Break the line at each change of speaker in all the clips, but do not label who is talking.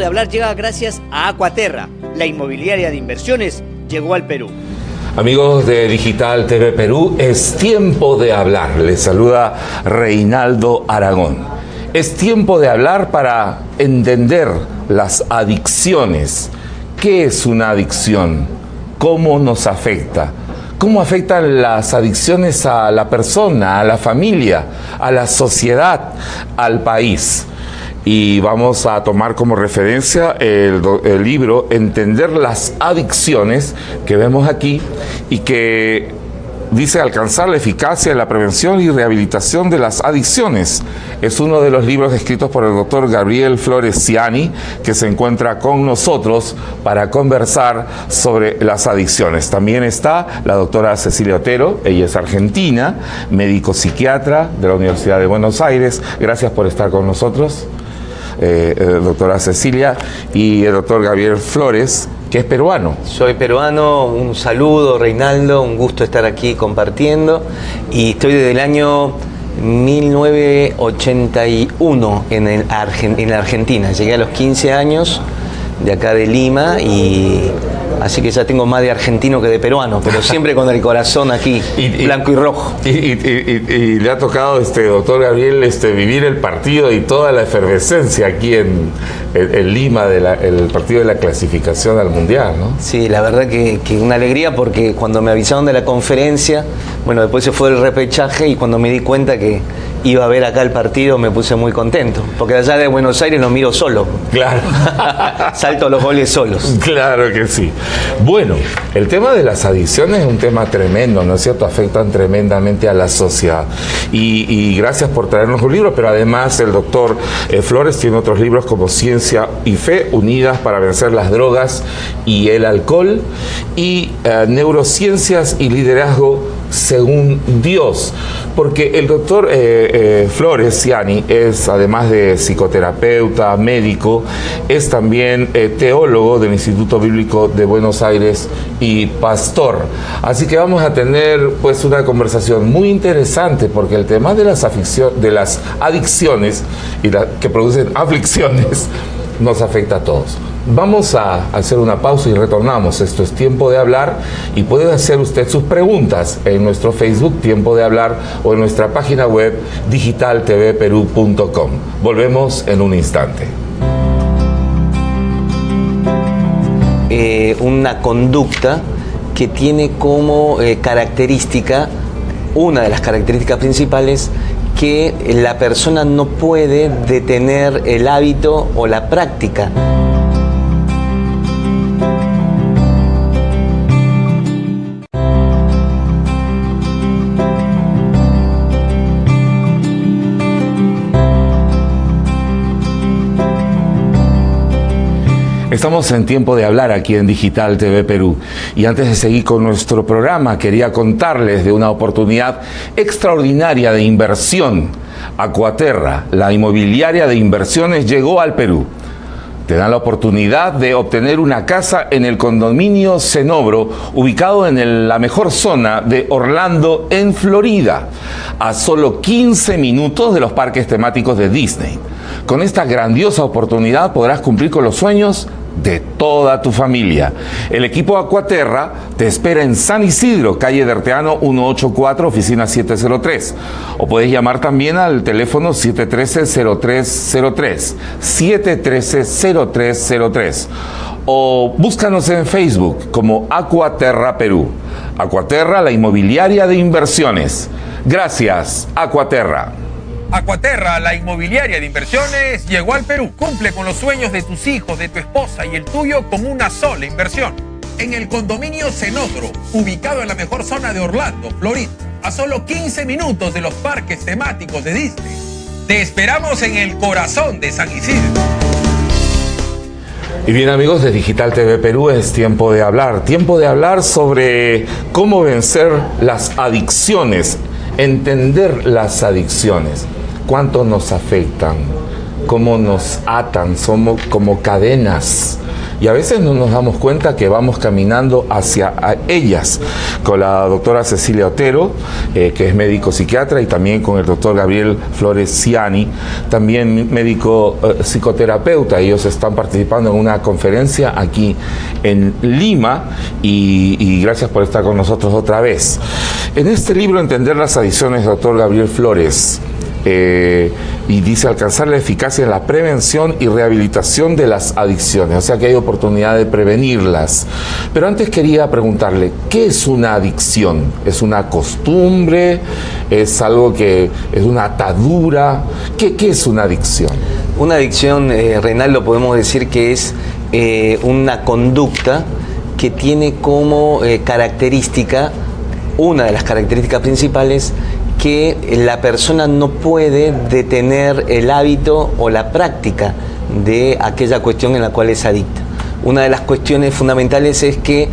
de hablar llega gracias a Aquaterra. La inmobiliaria de inversiones llegó al Perú.
Amigos de Digital TV Perú, es tiempo de hablar. Les saluda Reinaldo Aragón. Es tiempo de hablar para entender las adicciones. ¿Qué es una adicción? ¿Cómo nos afecta? ¿Cómo afectan las adicciones a la persona, a la familia, a la sociedad, al país? Y vamos a tomar como referencia el libro Entender las adicciones que vemos aquí y que dice alcanzar la eficacia en la prevención y rehabilitación de las adicciones. Es uno de los libros escritos por el doctor Gabriel Flores Ziani, que se encuentra con nosotros para conversar sobre las adicciones. También está la doctora Cecilia Otero, ella es argentina, médico psiquiatra de la Universidad de Buenos Aires. Gracias por estar con nosotros, doctora Cecilia, y el doctor Gabriel Flores, que es peruano.
Soy peruano, un saludo Reinaldo, un gusto estar aquí compartiendo, y estoy desde el año 1981 en la Argentina. Llegué a los 15 años de acá de Lima, y así que ya tengo más de argentino que de peruano, pero siempre con el corazón aquí, blanco y rojo.
Y le ha tocado, doctor Gabriel, vivir el partido y toda la efervescencia aquí en Lima, el partido de la clasificación al Mundial, ¿no?
Sí, la verdad que una alegría, porque cuando me avisaron de la conferencia, bueno, después se fue el repechaje, y cuando me di cuenta que iba a ver acá el partido me puse muy contento, porque allá de Buenos Aires lo miro solo.
Claro.
Salto los goles solos.
Claro que sí. Bueno, el tema de las adicciones es un tema tremendo, ¿no es cierto? Afectan tremendamente a la sociedad. Y gracias por traernos un libro, pero además el doctor Flores tiene otros libros como Ciencia y Fe, unidas para vencer las drogas y el alcohol, y Neurociencias y Liderazgo según Dios, porque el doctor Flores Ziani es, además de psicoterapeuta, médico, es también teólogo del Instituto Bíblico de Buenos Aires y pastor. Así que vamos a tener pues una conversación muy interesante, porque el tema de las adicciones y que producen aflicciones nos afecta a todos. Vamos a hacer una pausa y retornamos. Esto es Tiempo de Hablar, y puede hacer usted sus preguntas en nuestro Facebook Tiempo de Hablar o en nuestra página web digitaltvperú.com. Volvemos en un instante.
Una conducta que tiene como característica, una de las características principales, que la persona no puede detener el hábito o la práctica.
Estamos en Tiempo de Hablar aquí en Digital TV Perú, y antes de seguir con nuestro programa quería contarles de una oportunidad extraordinaria de inversión. Aquaterra, la inmobiliaria de inversiones, llegó al Perú. Te dan la oportunidad de obtener una casa en el condominio Cenobro, ubicado en la mejor zona de Orlando, en Florida, a solo 15 minutos de los parques temáticos de Disney. Con esta grandiosa oportunidad podrás cumplir con los sueños de toda tu familia. El equipo Aquaterra te espera en San Isidro, calle de Arteano 184, oficina 703. O puedes llamar también al teléfono 713-0303, 713-0303. O búscanos en Facebook como Aquaterra Perú. Aquaterra, la inmobiliaria de inversiones. Gracias, Aquaterra.
Aquaterra, la inmobiliaria de inversiones, llegó al Perú. Cumple con los sueños de tus hijos, de tu esposa y el tuyo con una sola inversión. En el condominio Cenobro, ubicado en la mejor zona de Orlando, Florida, a solo 15 minutos de los parques temáticos de Disney. Te esperamos en el corazón de San Isidro.
Y bien, amigos de Digital TV Perú, es tiempo de hablar sobre cómo vencer las adicciones, entender las adicciones. ¿Cuánto nos afectan? ¿Cómo nos atan? Somos como cadenas y a veces no nos damos cuenta que vamos caminando hacia ellas, con la doctora Cecilia Otero, que es médico psiquiatra, y también con el doctor Gabriel Flores Ciani, también médico psicoterapeuta. Ellos están participando en una conferencia aquí en Lima, y gracias por estar con nosotros otra vez. En este libro, Entender las adicciones, doctor Gabriel Flores, y dice alcanzar la eficacia en la prevención y rehabilitación de las adicciones, o sea que hay oportunidad de prevenirlas. Pero antes quería preguntarle, ¿qué es una adicción? ¿Es una costumbre? ¿Es algo que es una atadura? ¿Qué es una adicción?
Una adicción, Reinaldo, podemos decir que es una conducta que tiene como característica, una de las características principales, que la persona no puede detener el hábito o la práctica de aquella cuestión en la cual es adicta. Una de las cuestiones fundamentales es que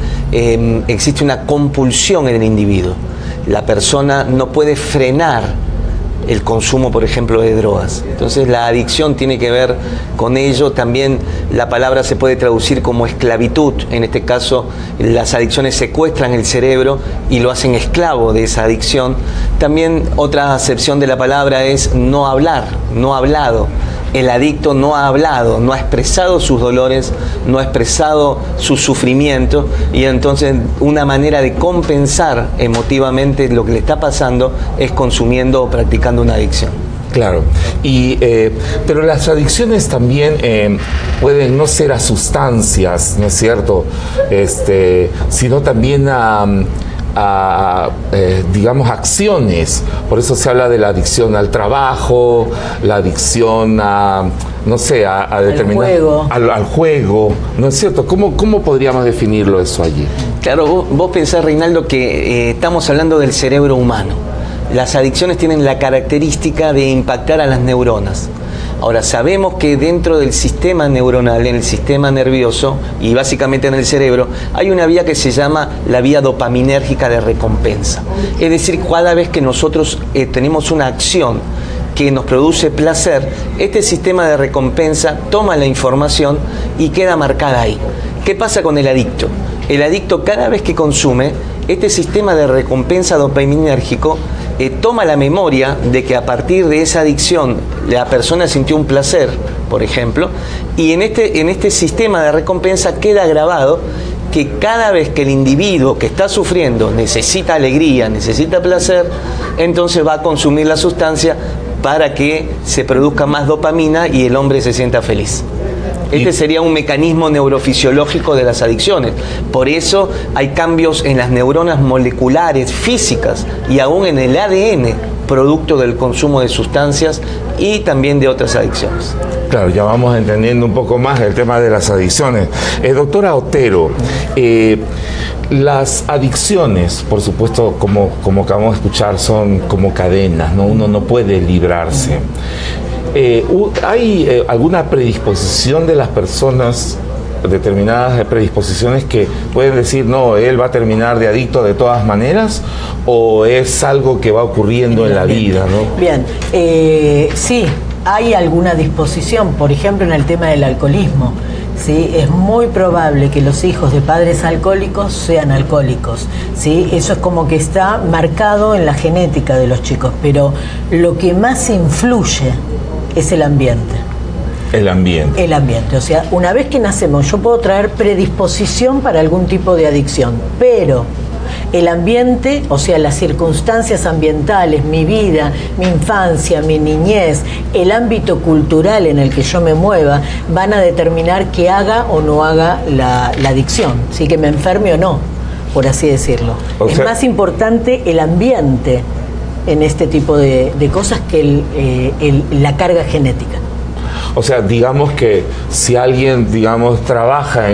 existe una compulsión en el individuo. La persona no puede frenar el consumo, por ejemplo, de drogas. Entonces la adicción tiene que ver con ello. También la palabra se puede traducir como esclavitud. En este caso, las adicciones secuestran el cerebro y lo hacen esclavo de esa adicción. También otra acepción de la palabra es no hablar, no hablado. El adicto no ha hablado, no ha expresado sus dolores, no ha expresado su sufrimiento, y entonces una manera de compensar emotivamente lo que le está pasando es consumiendo o practicando una adicción.
Claro, pero las adicciones también pueden no ser a sustancias, ¿no es cierto? Sino también digamos, acciones. Por eso se habla de la adicción al trabajo, la adicción a, no sé, a determinar al juego, ¿no es cierto? ¿Cómo podríamos definirlo eso allí?
Claro, vos pensás, Reinaldo, que estamos hablando del cerebro humano. Las adicciones tienen la característica de impactar a las neuronas. Ahora, sabemos que dentro del sistema neuronal, en el sistema nervioso y básicamente en el cerebro, hay una vía que se llama la vía dopaminérgica de recompensa. Es decir, cada vez que nosotros tenemos una acción que nos produce placer, este sistema de recompensa toma la información y queda marcada ahí. ¿Qué pasa con el adicto? El adicto, cada vez que consume, este sistema de recompensa dopaminérgico toma la memoria de que a partir de esa adicción la persona sintió un placer, por ejemplo, y en este sistema de recompensa queda grabado que cada vez que el individuo que está sufriendo necesita alegría, necesita placer, entonces va a consumir la sustancia para que se produzca más dopamina y el hombre se sienta feliz. Este sería un mecanismo neurofisiológico de las adicciones. Por eso hay cambios en las neuronas moleculares, físicas, y aún en el ADN, producto del consumo de sustancias y también de otras adicciones.
Claro, ya vamos entendiendo un poco más el tema de las adicciones. Doctora Otero, las adicciones, por supuesto, como acabamos de escuchar, son como cadenas, ¿no? Uno no puede librarse. ¿Hay alguna predisposición de las personas, determinadas predisposiciones que pueden decir, no, él va a terminar de adicto de todas maneras, o es algo que va ocurriendo en la vida, ¿no?
Bien, sí, hay alguna disposición, por ejemplo, en el tema del alcoholismo. ¿Sí? Es muy probable que los hijos de padres alcohólicos sean alcohólicos, ¿sí? Eso es como que está marcado en la genética de los chicos, pero lo que más influye es el ambiente.
El ambiente.
El ambiente, o sea, una vez que nacemos yo puedo traer predisposición para algún tipo de adicción, pero el ambiente, o sea, las circunstancias ambientales, mi vida, mi infancia, mi niñez, el ámbito cultural en el que yo me mueva, van a determinar que haga o no haga la adicción, ¿sí? Que me enferme o no, por así decirlo. Es más importante el ambiente en este tipo de cosas que la carga genética.
O sea, digamos que si alguien, digamos, trabaja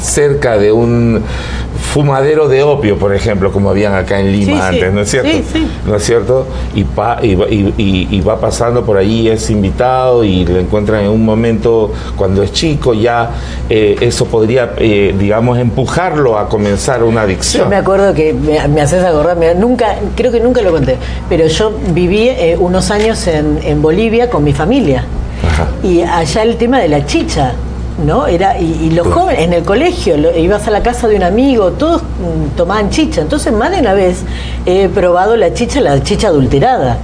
cerca de un fumadero de opio, por ejemplo, como habían acá en Lima antes, ¿no es cierto? Sí. ¿No es cierto? Y va pasando por allí, es invitado y lo encuentran en un momento cuando es chico, ya eso podría, digamos, empujarlo a comenzar una adicción.
Yo me acuerdo que, me haces acordar, creo que nunca lo conté, pero yo viví unos años en Bolivia con mi familia. Ajá. Y allá el tema de la chicha ¿no? Y los jóvenes, en el colegio, ibas a la casa de un amigo, todos tomaban chicha. Entonces, más de una vez he probado la chicha adulterada,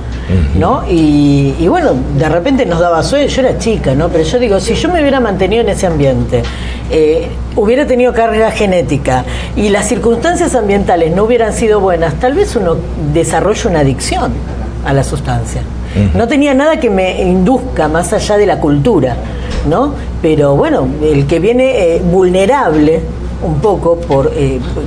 ¿no? Y bueno, de repente nos daba sueño, yo era chica, ¿no? Pero yo digo, si yo me hubiera mantenido en ese ambiente, hubiera tenido carga genética y las circunstancias ambientales no hubieran sido buenas, tal vez uno desarrolle una adicción a la sustancia. No tenía nada que me induzca más allá de la cultura, ¿no? Pero bueno, el que viene vulnerable un poco por,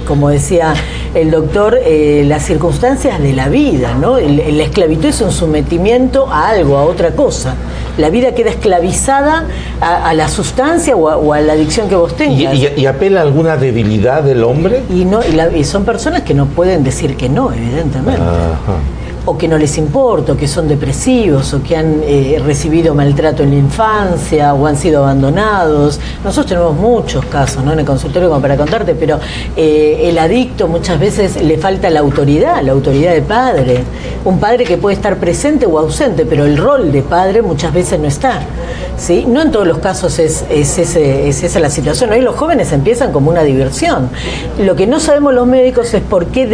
como decía el doctor, las circunstancias de la vida, ¿no? La esclavitud es un sometimiento a algo, a otra cosa. La vida queda esclavizada a la sustancia o a la adicción que vos tengas.
¿Y apela a alguna debilidad del hombre?
Y son personas que no pueden decir que no, evidentemente.
Ajá.
O que no les importa, o que son depresivos, o que han recibido maltrato en la infancia, o han sido abandonados. Nosotros tenemos muchos casos, ¿no?, en el consultorio como para contarte, pero el adicto muchas veces le falta la autoridad de padre. Un padre que puede estar presente o ausente, pero el rol de padre muchas veces no está, ¿sí? No en todos los casos es esa la situación. Hoy los jóvenes empiezan como una diversión. Lo que no sabemos los médicos es por qué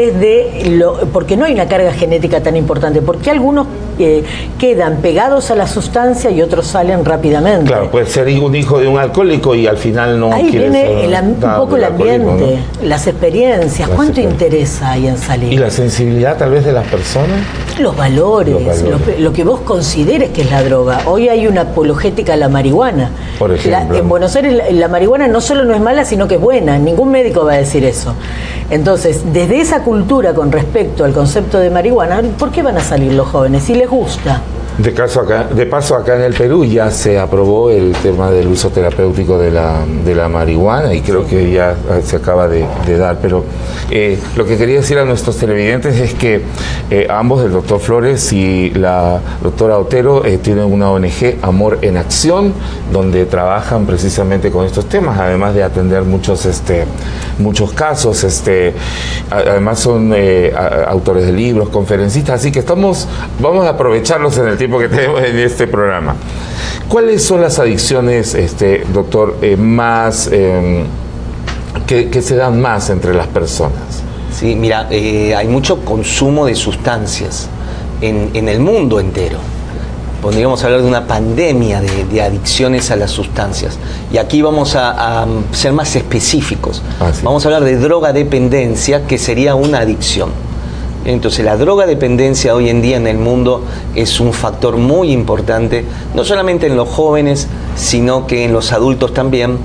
porque no hay una carga genética tan importante, porque algunos quedan pegados a la sustancia y otros salen rápidamente.
Claro, puede ser un hijo de un alcohólico y al final no
ahí
quiere
viene un poco el ambiente, ¿no? Las experiencias, ¿cuánto interesa hay en salir?
¿Y la sensibilidad tal vez de las personas?
Los valores. Lo que vos consideres que es la droga. Hoy hay una apologética a la marihuana.
Por ejemplo.
En Buenos Aires la marihuana no solo no es mala, sino que es buena. Ningún médico va a decir eso. Entonces, desde esa cultura con respecto al concepto de marihuana, ¿por qué van a salir los jóvenes? Si les gusta.
De paso, acá en el Perú ya se aprobó el tema del uso terapéutico de la marihuana y creo que ya se acaba de dar. Pero lo que quería decir a nuestros televidentes es que ambos, el doctor Flores y la doctora Otero, tienen una ONG, Amor en Acción, donde trabajan precisamente con estos temas, además de atender muchos casos. Además son autores de libros, conferencistas, así que vamos a aprovecharlos en el tiempo que tenemos en este programa. ¿Cuáles son las adicciones, doctor, más que se dan más entre las personas?
Sí, mira, hay mucho consumo de sustancias en el mundo entero. Podríamos hablar de una pandemia de adicciones a las sustancias. Y aquí vamos a ser más específicos.
Sí.
Vamos a hablar de drogadependencia, que sería una adicción. Entonces, la drogadependencia hoy en día en el mundo es un factor muy importante, no solamente en los jóvenes, sino que en los adultos también.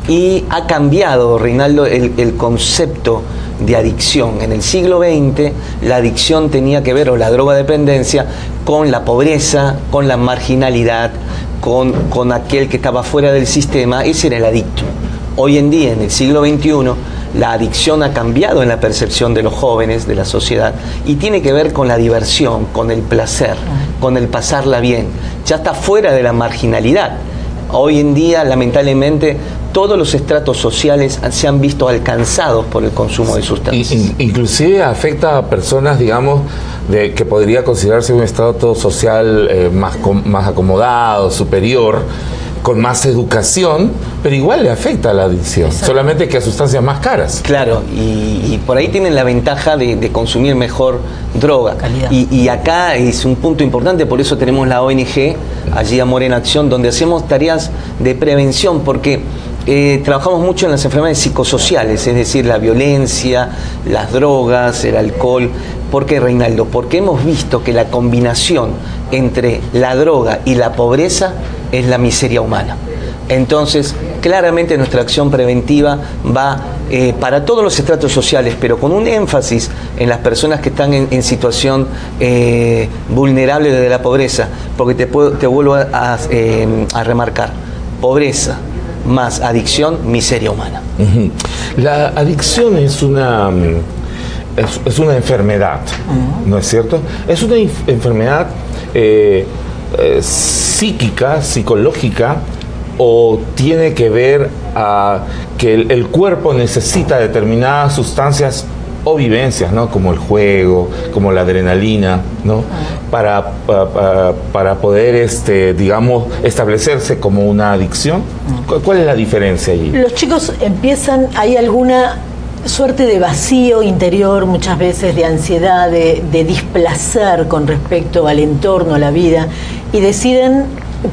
Y ha cambiado, Reinaldo, el concepto de adicción. En el siglo XX, la adicción tenía que ver, o la drogadependencia, con la pobreza, con la marginalidad, con aquel que estaba fuera del sistema. Ese era el adicto. Hoy en día, en el siglo XXI, la adicción ha cambiado en la percepción de los jóvenes, de la sociedad, y tiene que ver con la diversión, con el placer, con el pasarla bien. Ya está fuera de la marginalidad. Hoy en día, lamentablemente, todos los estratos sociales se han visto alcanzados por el consumo de sustancias.
Inclusive afecta a personas, digamos, que podría considerarse un estrato social más acomodado, superior, con más educación, pero igual le afecta a la adicción. Exacto. Solamente que a sustancias más caras.
Claro, y por ahí tienen la ventaja de consumir mejor droga. Y acá es un punto importante, por eso tenemos la ONG, allí Amor en Acción, donde hacemos tareas de prevención, porque trabajamos mucho en las enfermedades psicosociales, es decir, la violencia, las drogas, el alcohol. ¿Por qué, Reinaldo? Porque hemos visto que la combinación entre la droga y la pobreza es la miseria humana. Entonces, claramente nuestra acción preventiva va para todos los estratos sociales, pero con un énfasis en las personas que están en situación vulnerable de la pobreza, porque te vuelvo a remarcar, pobreza más adicción, miseria humana.
La adicción es una enfermedad, ¿no es cierto? Es una enfermedad psíquica, psicológica, o tiene que ver a que el cuerpo necesita determinadas sustancias o vivencias, ¿no? Como el juego, como la adrenalina, ¿no? Para poder, digamos, establecerse como una adicción. ¿Cuál es la diferencia allí?
Los chicos empiezan, hay alguna suerte de vacío interior, muchas veces de ansiedad, de displacer con respecto al entorno, a la vida, y deciden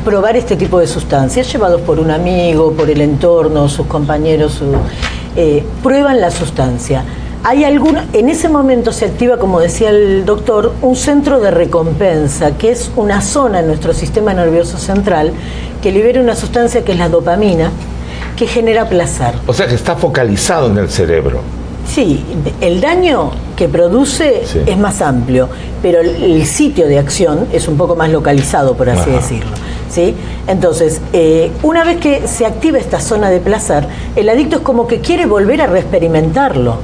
probar este tipo de sustancias, llevados por un amigo, por el entorno, sus compañeros, prueban la sustancia. En ese momento se activa, como decía el doctor, un centro de recompensa, que es una zona en nuestro sistema nervioso central que libera una sustancia que es la dopamina, que genera placer.
O sea que está focalizado en el cerebro.
Sí, el daño que produce es más amplio, pero el sitio de acción es un poco más localizado, por así decirlo. ¿Sí? Entonces, una vez que se activa esta zona de placer, el adicto es como que quiere volver a reexperimentarlo.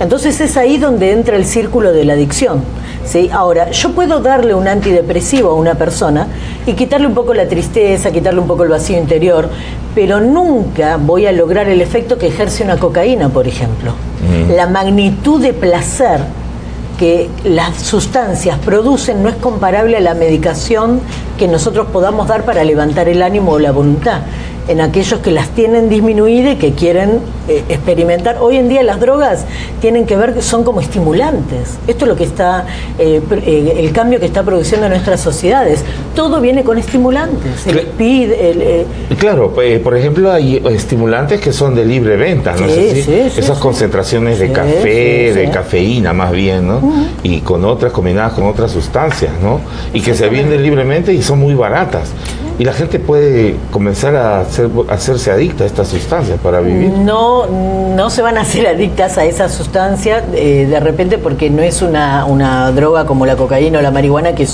Entonces es ahí donde entra el círculo de la adicción. ¿Sí? Ahora, yo puedo darle un antidepresivo a una persona y quitarle un poco la tristeza, quitarle un poco el vacío interior, pero nunca voy a lograr el efecto que ejerce una cocaína, por ejemplo. La magnitud de placer que las sustancias producen no es comparable a la medicación que nosotros podamos dar para levantar el ánimo o la voluntad en aquellos que las tienen disminuida y que quieren experimentar. Hoy en día las drogas tienen que ver, son como estimulantes. Esto es lo que está, el cambio que está produciendo en nuestras sociedades. Todo viene con estimulantes. El speed,
Claro, por ejemplo, hay estimulantes que son de libre venta, ¿no? Esas concentraciones de café, de cafeína más bien, ¿no? Y con otras, combinadas con otras sustancias, ¿no? Y que se venden libremente y son muy baratas. Y la gente puede comenzar a hacerse adicta a estas sustancias para vivir.
No se van a hacer adictas a esa sustancia de repente, porque no es una droga como la cocaína o la marihuana que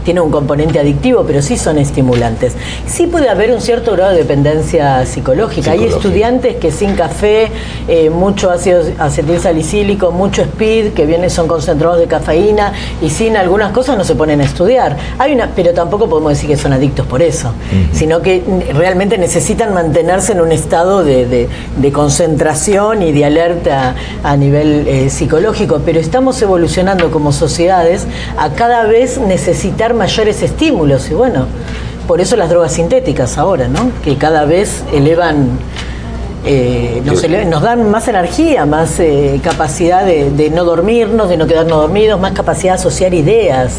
tiene un componente adictivo, pero sí son estimulantes. Sí puede haber un cierto grado de dependencia psicológica. Hay estudiantes que sin café, mucho ácido acetil salicílico, mucho speed, que son concentrados de cafeína, y sin algunas cosas no se ponen a estudiar. Pero tampoco podemos decir que son adictos por eso. Sino que realmente necesitan mantenerse en un estado de concentración y de alerta a nivel psicológico, pero estamos evolucionando como sociedades a cada vez necesitar mayores estímulos, y bueno, por eso las drogas sintéticas ahora, ¿no? Que cada vez elevan, nos dan más energía, más capacidad de no dormirnos, de no quedarnos dormidos, más capacidad de asociar ideas.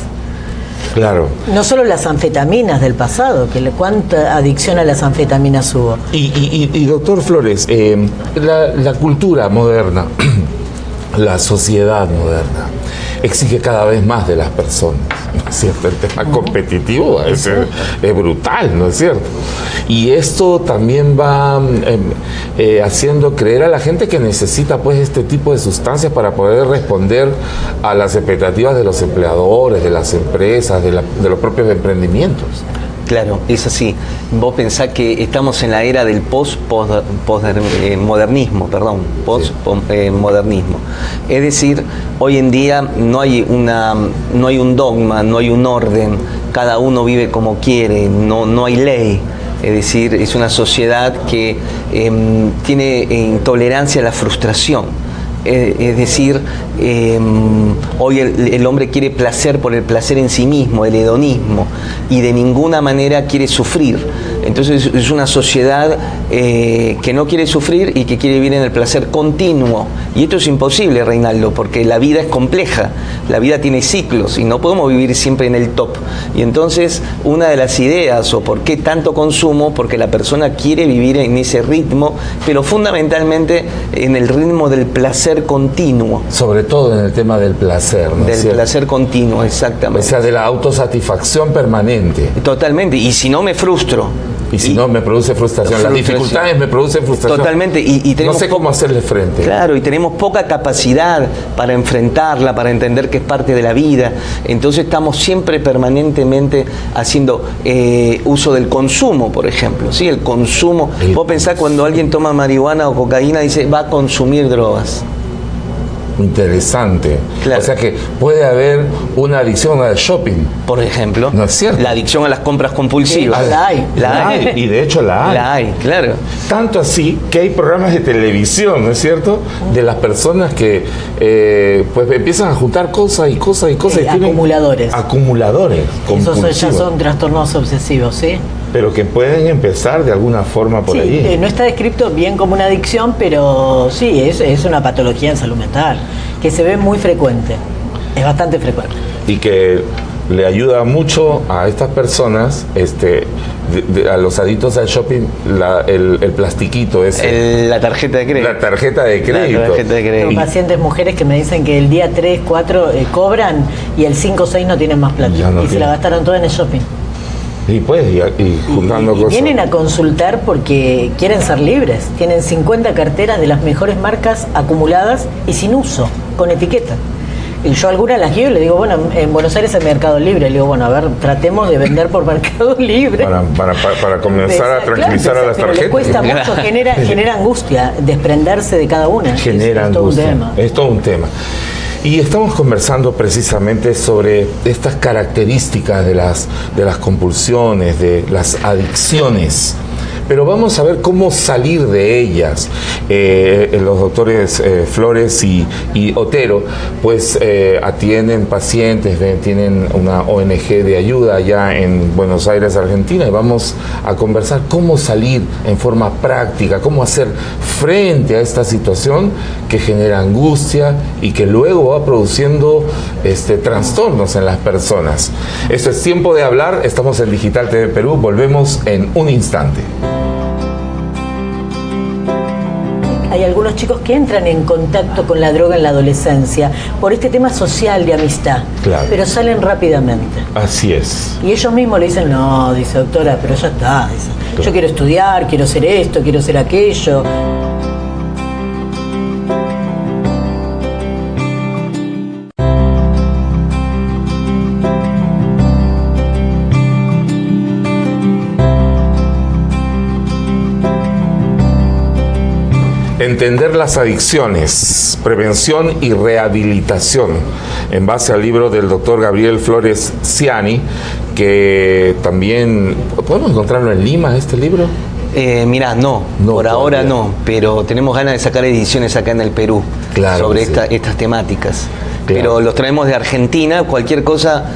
Claro.
No solo las anfetaminas del pasado, que cuánta adicción a las anfetaminas hubo.
Y doctor Flores, la cultura moderna, la sociedad moderna, exige cada vez más de las personas, ¿no es cierto? El tema competitivo es brutal, ¿no es cierto? Y esto también va haciendo creer a la gente que necesita pues este tipo de sustancias para poder responder a las expectativas de los empleadores, de las empresas, de los propios emprendimientos.
Claro, es así. Vos pensás que estamos en la era del postmodernismo. Es decir, hoy en día no hay un dogma, no hay un orden, cada uno vive como quiere, no hay ley. Es decir, es una sociedad que tiene intolerancia a la frustración. Es decir, hoy el hombre quiere placer por el placer en sí mismo, el hedonismo, y de ninguna manera quiere sufrir. Entonces es una sociedad que no quiere sufrir y que quiere vivir en el placer continuo. Y esto es imposible, Reinaldo, porque la vida es compleja, la vida tiene ciclos y no podemos vivir siempre en el top. Y entonces una de las ideas, o por qué tanto consumo, porque la persona quiere vivir en ese ritmo, pero fundamentalmente en el ritmo del placer continuo.
Sobre todo en el tema del placer, ¿no?
Del placer continuo, exactamente.
O sea, de la autosatisfacción permanente.
Totalmente, y si no me frustro.
Y si no, me produce frustración. Las dificultades me producen frustración.
Totalmente. Y tenemos,
no sé cómo hacerle frente.
Claro, y tenemos poca capacidad para enfrentarla, para entender que es parte de la vida. Entonces estamos siempre permanentemente haciendo uso del consumo, por ejemplo. ¿Sí? El consumo. Vos pensás cuando alguien toma marihuana o cocaína, dice, va a consumir drogas.
interesante.
Claro.
O sea que puede haber una adicción al shopping.
Por ejemplo,
¿No es cierto?
la adicción a las compras compulsivas.
Sí, la hay.
La hay.
Y de hecho la hay.
La hay, claro.
Tanto así que hay programas de televisión, ¿no es cierto? De las personas que pues empiezan a juntar cosas y cosas y cosas.
Sí,
y tienen
acumuladores.
Acumuladores
Esos ya
compulsivos.
son trastornos obsesivos, ¿sí?
Pero que pueden empezar de alguna forma por
Sí,
allí.
no está descrito bien como una adicción, pero sí, es una patología en salud mental, que se ve muy frecuente, es bastante frecuente.
Y que le ayuda mucho a estas personas, a los adictos al shopping, el plastiquito ese.
La tarjeta de crédito.
La tarjeta de crédito.
La tarjeta de crédito.
Tengo pacientes mujeres que me dicen que el día 3, 4 cobran y el 5 o 6 no tienen más plata.
Ya no
y se
tienen.
la gastaron toda en el shopping.
Y pues, y juntando
Y
cosas.
vienen a consultar porque quieren ser libres. Tienen 50 carteras de las mejores marcas acumuladas y sin uso, con etiqueta. Y yo algunas las guío y le digo, bueno, en Buenos Aires hay Mercado Libre. Le digo, bueno, a ver, tratemos de vender por Mercado Libre.
Para comenzar a tranquilizar a las
pero
tarjetas.
le cuesta mucho, genera angustia desprenderse de cada una.
Genera
es todo
angustia.
un tema.
Es todo un tema. Y estamos conversando precisamente sobre estas características de las compulsiones, de las adicciones. Pero vamos a ver cómo salir de ellas. Los doctores Flores y Otero pues atienden pacientes, tienen una ONG de ayuda allá en Buenos Aires, Argentina, y vamos a conversar cómo salir en forma práctica, cómo hacer frente a esta situación que genera angustia y que luego va produciendo trastornos en las personas. Esto es Tiempo de Hablar, estamos en Digital TV Perú, volvemos en un instante.
Hay algunos chicos que entran en contacto con la droga en la adolescencia por este tema social de amistad,
Claro.
pero salen rápidamente.
Así es.
Y ellos mismos le dicen, no, dice doctora, pero ya está. Dice, yo quiero estudiar, quiero hacer esto, quiero hacer aquello.
Entender las adicciones, prevención y rehabilitación, en base al libro del doctor Gabriel Flores Ciani, que también, ¿podemos encontrarlo en Lima, este libro?
Mirá, no, por ahora
todavía.
no, pero tenemos ganas de sacar ediciones acá en el Perú sobre estas temáticas.
Claro.
Pero los traemos de Argentina, cualquier cosa,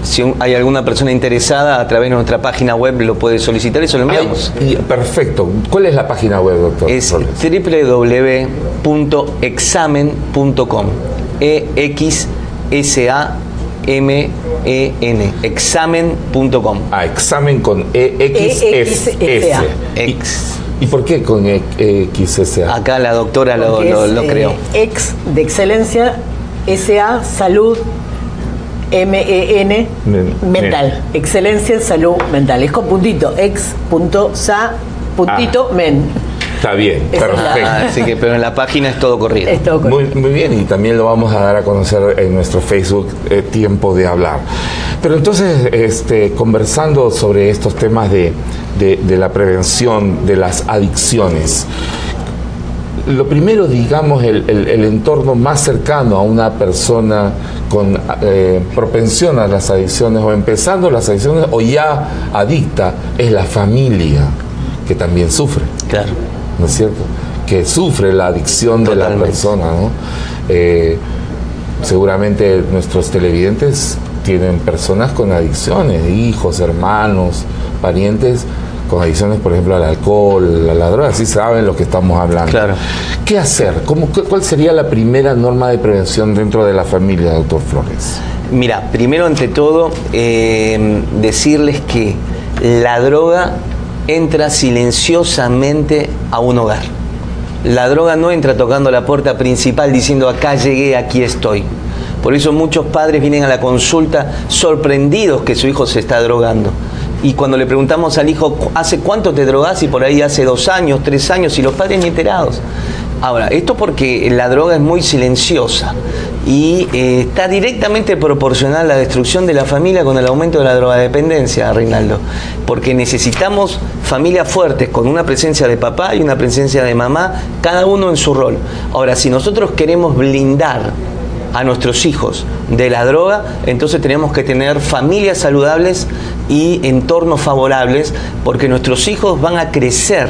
si hay alguna persona interesada a través de nuestra página web lo puede solicitar y se lo enviamos.
Perfecto. ¿Cuál es la página web, doctor?
Es
Flores?
www.examen.com. EXSAMEN. Examen.com.
Examen con EXSS. ¿Y por qué con EXSA?
Acá la doctora lo creó.
Ex de excelencia, SA, salud, MEN, mental. Excelencia en salud mental. Es con puntito, ex.sa.men.
Está bien,
Esa es la-
perfecto.
Así que, pero en la página es todo corrido.
Es todo correcto.
Muy bien, y también lo vamos a dar a conocer en nuestro Facebook, Tiempo de Hablar. Pero entonces, conversando sobre estos temas de la prevención de las adicciones, lo primero, digamos, el entorno más cercano a una persona con propensión a las adicciones, o empezando las adicciones, o ya adicta, es la familia, que también sufre.
Claro.
¿No es cierto? Que sufre la adicción de la
Totalmente.
persona, ¿no? Seguramente nuestros televidentes tienen personas con adicciones, hijos, hermanos, parientes con adicciones, por ejemplo, al alcohol, a la droga, así saben lo que estamos hablando.
Claro.
¿Qué hacer? ¿Cuál sería la primera norma de prevención dentro de la familia, doctor Flores?
Mira, primero ante todo, decirles que la droga entra silenciosamente a un hogar. La droga no entra tocando la puerta principal diciendo acá llegué, aquí estoy. Por eso muchos padres vienen a la consulta sorprendidos que su hijo se está drogando. Y cuando le preguntamos al hijo, ¿hace cuánto te drogás? Y por ahí hace 2 años, 3 años, y los padres ni enterados. Ahora, esto porque la droga es muy silenciosa y está directamente proporcional a la destrucción de la familia con el aumento de la drogadependencia, Reinaldo, porque necesitamos familias fuertes con una presencia de papá y una presencia de mamá, cada uno en su rol. Ahora, si nosotros queremos blindar a nuestros hijos de la droga, entonces tenemos que tener familias saludables y entornos favorables, porque nuestros hijos van a crecer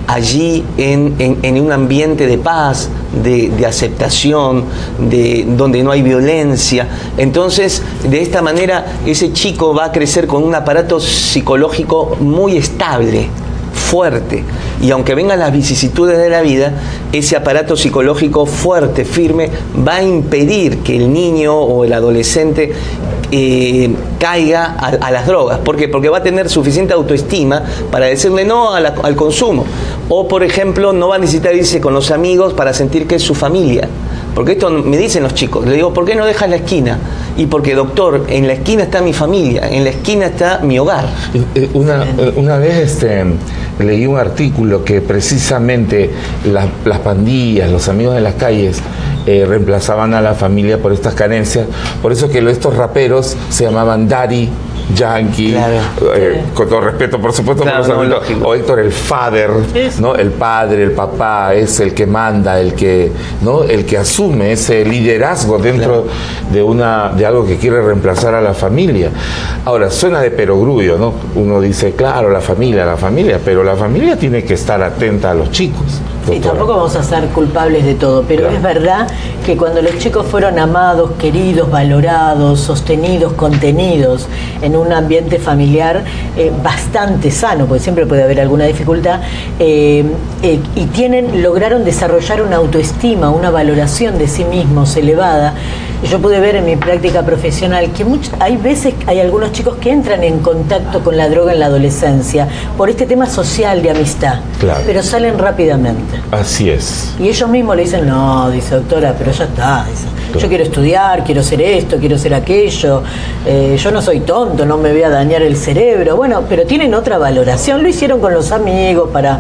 allí en un ambiente de paz, de aceptación, donde no hay violencia. Entonces, de esta manera, ese chico va a crecer con un aparato psicológico muy estable, fuerte, y aunque vengan las vicisitudes de la vida, ese aparato psicológico fuerte, firme, va a impedir que el niño o el adolescente caiga a las drogas. ¿Por qué? Porque va a tener suficiente autoestima para decirle no al consumo. O, por ejemplo, no va a necesitar irse con los amigos para sentir que es su familia. Porque esto me dicen los chicos, le digo, ¿por qué no dejas la esquina? Y porque, doctor, en la esquina está mi familia, en la esquina está mi hogar.
Una vez leí un artículo que precisamente las pandillas, los amigos de las calles, reemplazaban a la familia por estas carencias. Por eso que estos raperos se llamaban Daddy Yankee, claro. Con todo respeto, por supuesto, claro, por los amigos, o Héctor el father, ¿no? El padre, el papá, es el que manda, el que asume ese liderazgo dentro, claro, de algo que quiere reemplazar a la familia. Ahora, suena de perogrullo, ¿no? Uno dice, claro, la familia, pero la familia tiene que estar atenta a los chicos.
Sí, tampoco vamos a ser culpables de todo, pero claro, es verdad que cuando los chicos fueron amados, queridos, valorados, sostenidos, contenidos en un ambiente familiar bastante sano, porque siempre puede haber alguna dificultad, y lograron desarrollar una autoestima, una valoración de sí mismos elevada. Yo pude ver en mi práctica profesional que hay algunos chicos que entran en contacto con la droga en la adolescencia por este tema social de amistad, claro, pero salen rápidamente.
Así es.
Y ellos mismos le dicen, no, dice doctora, pero ya está, dice, claro, yo quiero estudiar, quiero ser esto, quiero ser aquello, yo no soy tonto, no me voy a dañar el cerebro. Bueno, pero tienen otra valoración, lo hicieron con los amigos para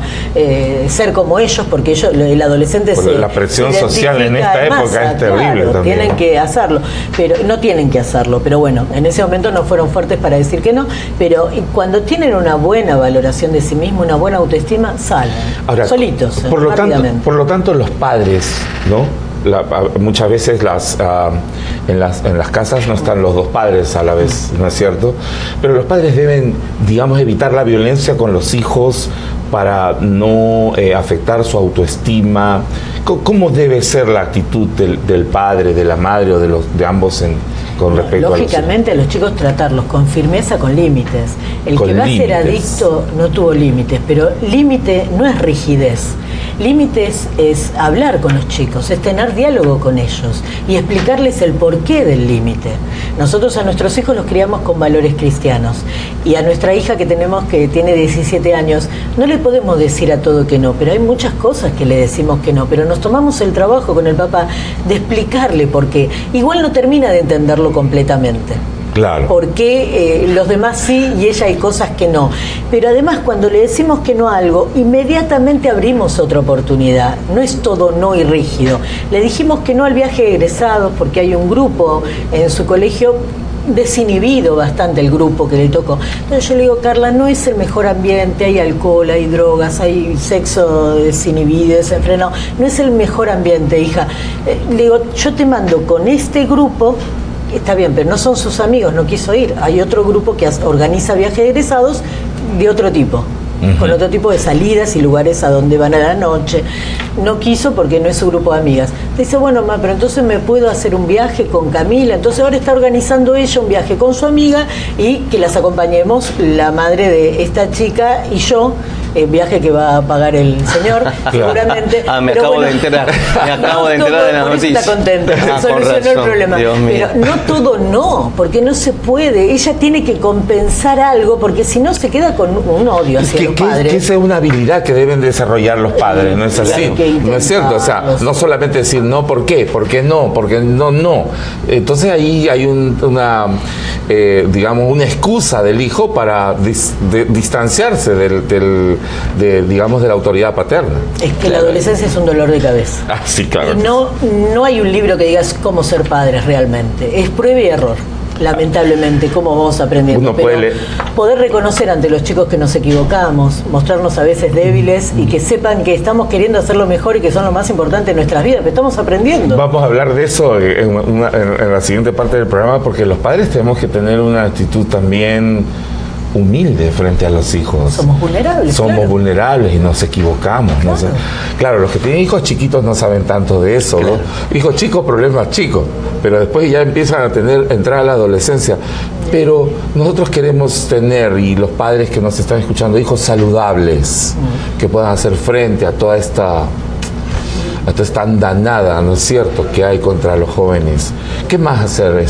ser como ellos, porque el adolescente
la presión social en esta época es terrible,
claro,
también.
Tienen que hacerlo, pero no tienen que hacerlo, pero bueno, en ese momento no fueron fuertes para decir que no, pero cuando tienen una buena valoración de sí mismo, una buena autoestima, salen. Ahora, solitos,
por lo tanto, los padres, ¿no? Muchas veces en las casas no están los dos padres a la vez, ¿no es cierto? Pero los padres deben, digamos, evitar la violencia con los hijos para no afectar su autoestima. ¿Cómo debe ser la actitud del padre, de la madre o de ambos con respecto
lógicamente a los chicos tratarlos con firmeza, con límites? El que va a ser adicto no tuvo límites, pero límite no es rigidez. Límites es hablar con los chicos, es tener diálogo con ellos y explicarles el porqué del límite. Nosotros a nuestros hijos los criamos con valores cristianos, y a nuestra hija que tiene 17 años, no le podemos decir a todo que no, pero hay muchas cosas que le decimos que no, pero nos tomamos el trabajo con el papá de explicarle por qué. Igual no termina de entenderlo completamente.
Claro.
Porque los demás sí y ella hay cosas que no. Pero además, cuando le decimos que no a algo, inmediatamente abrimos otra oportunidad. No es todo no y rígido. Le dijimos que no al viaje de egresados porque hay un grupo en su colegio desinhibido, bastante el grupo que le tocó. Entonces yo le digo, Carla, no es el mejor ambiente, hay alcohol, hay drogas, hay sexo desinhibido, desenfrenado, no es el mejor ambiente, hija. Le digo, yo te mando con este grupo. Está bien, pero no son sus amigos, no quiso ir. Hay otro grupo que organiza viajes de egresados de otro tipo, con otro tipo de salidas y lugares a donde van a la noche. No quiso porque no es su grupo de amigas. Dice, bueno, ma, pero entonces me puedo hacer un viaje con Camila. Entonces ahora está organizando ella un viaje con su amiga y que las acompañemos la madre de esta chica y yo. Viaje que va a pagar el señor, seguramente.
Me acabo de enterar de la noticia.
Está contenta, se solucionó el problema. Pero no todo no, porque no se puede. Ella tiene que compensar algo, porque si no se queda con un odio hacia los padres.
Que esa es una habilidad que deben desarrollar los padres, ¿no es así? No es cierto, o sea, no solamente decir no, ¿por qué? ¿Por qué no? Porque no. Entonces ahí hay una excusa del hijo para distanciarse del digamos, de la autoridad paterna.
Es que la adolescencia es un dolor de cabeza.
Ah, sí, claro.
Y no hay un libro que digas cómo ser padres realmente. Es prueba y error. Lamentablemente, cómo vamos aprendiendo.
Uno puede leer.
Poder reconocer ante los chicos que nos equivocamos, mostrarnos a veces débiles y que sepan que estamos queriendo hacerlo mejor y que son lo más importante en nuestras vidas, pero estamos aprendiendo.
Vamos a hablar de eso en la siguiente parte del programa, porque los padres tenemos que tener una actitud también humilde frente a los hijos.
Somos vulnerables.
Somos
claro.
vulnerables y nos equivocamos.
Claro.
¿No? Claro, los que tienen hijos chiquitos no saben tanto de eso.
Claro.
¿No? Hijos chicos, problemas chicos. Pero después ya empiezan a entrar a la adolescencia. Pero nosotros queremos tener, y los padres que nos están escuchando, hijos saludables, que puedan hacer frente a toda esta andanada, ¿no es cierto?, que hay contra los jóvenes. ¿Qué más hacer,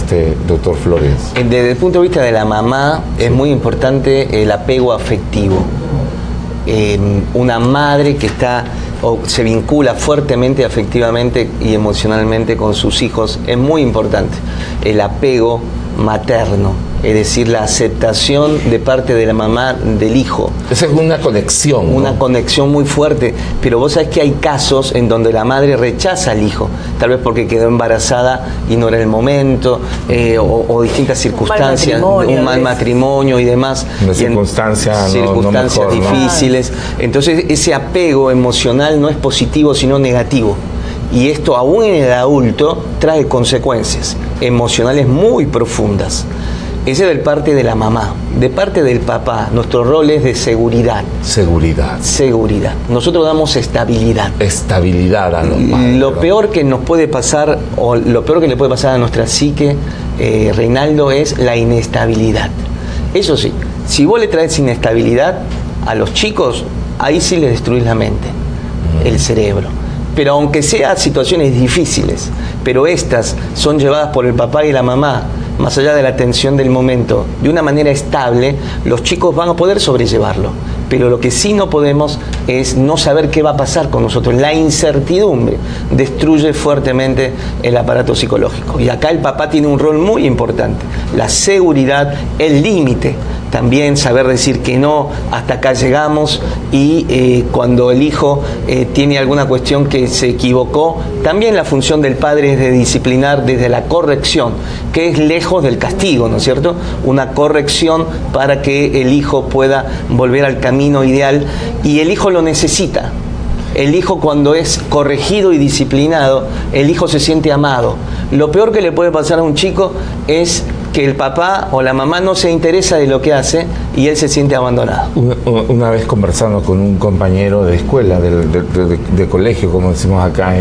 doctor Flores?
Desde el punto de vista de la mamá, es muy importante el apego afectivo. Una madre que se vincula fuertemente, afectivamente y emocionalmente con sus hijos, es muy importante. El apego materno, es decir, la aceptación de parte de la mamá del hijo.
Esa es una conexión, ¿no?
Una conexión muy fuerte, pero vos sabés que hay casos en donde la madre rechaza al hijo, tal vez porque quedó embarazada y no era el momento, o distintas circunstancias, un mal matrimonio y demás.
Una circunstancia
circunstancias
no mejor,
difíciles. ¿No? Entonces ese apego emocional no es positivo, sino negativo. Y esto, aún en el adulto, trae consecuencias emocionales muy profundas. Ese es de parte de la mamá. De parte del papá, nuestro rol es de seguridad.
Seguridad.
Seguridad. Nosotros damos estabilidad.
Estabilidad a los padres.
Lo peor que nos puede pasar, o lo peor que le puede pasar a nuestra psique, Reinaldo, es la inestabilidad. Eso sí, si vos le traes inestabilidad a los chicos, ahí sí les destruís la mente, el cerebro. Pero aunque sean situaciones difíciles, pero estas son llevadas por el papá y la mamá, más allá de la tensión del momento, de una manera estable, los chicos van a poder sobrellevarlo. Pero lo que sí no podemos es no saber qué va a pasar con nosotros. La incertidumbre destruye fuertemente el aparato psicológico. Y acá el papá tiene un rol muy importante. La seguridad, el límite. También saber decir que no, hasta acá llegamos, y cuando el hijo tiene alguna cuestión que se equivocó, también la función del padre es de disciplinar desde la corrección, que es lejos del castigo, ¿no es cierto? Una corrección para que el hijo pueda volver al camino ideal, y el hijo lo necesita. El hijo, cuando es corregido y disciplinado, el hijo se siente amado. Lo peor que le puede pasar a un chico es que el papá o la mamá no se interesa de lo que hace y él se siente abandonado.
Una vez conversando con un compañero de escuela, de colegio, como decimos acá,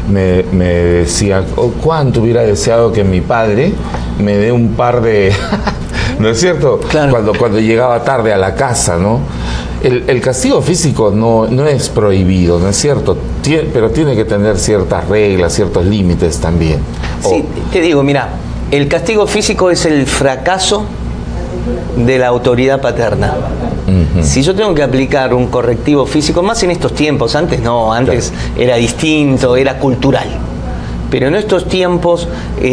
me decía, cuánto hubiera deseado que mi padre me dé un par de... ¿No es cierto?
Claro.
Cuando llegaba tarde a la casa, ¿no? El castigo físico no es prohibido, ¿no es cierto? Pero tiene que tener ciertas reglas, ciertos límites también.
Sí, te digo, mira, el castigo físico es el fracaso de la autoridad paterna. Si yo tengo que aplicar un correctivo físico, más en estos tiempos, antes no, antes era distinto, era cultural. Pero en estos tiempos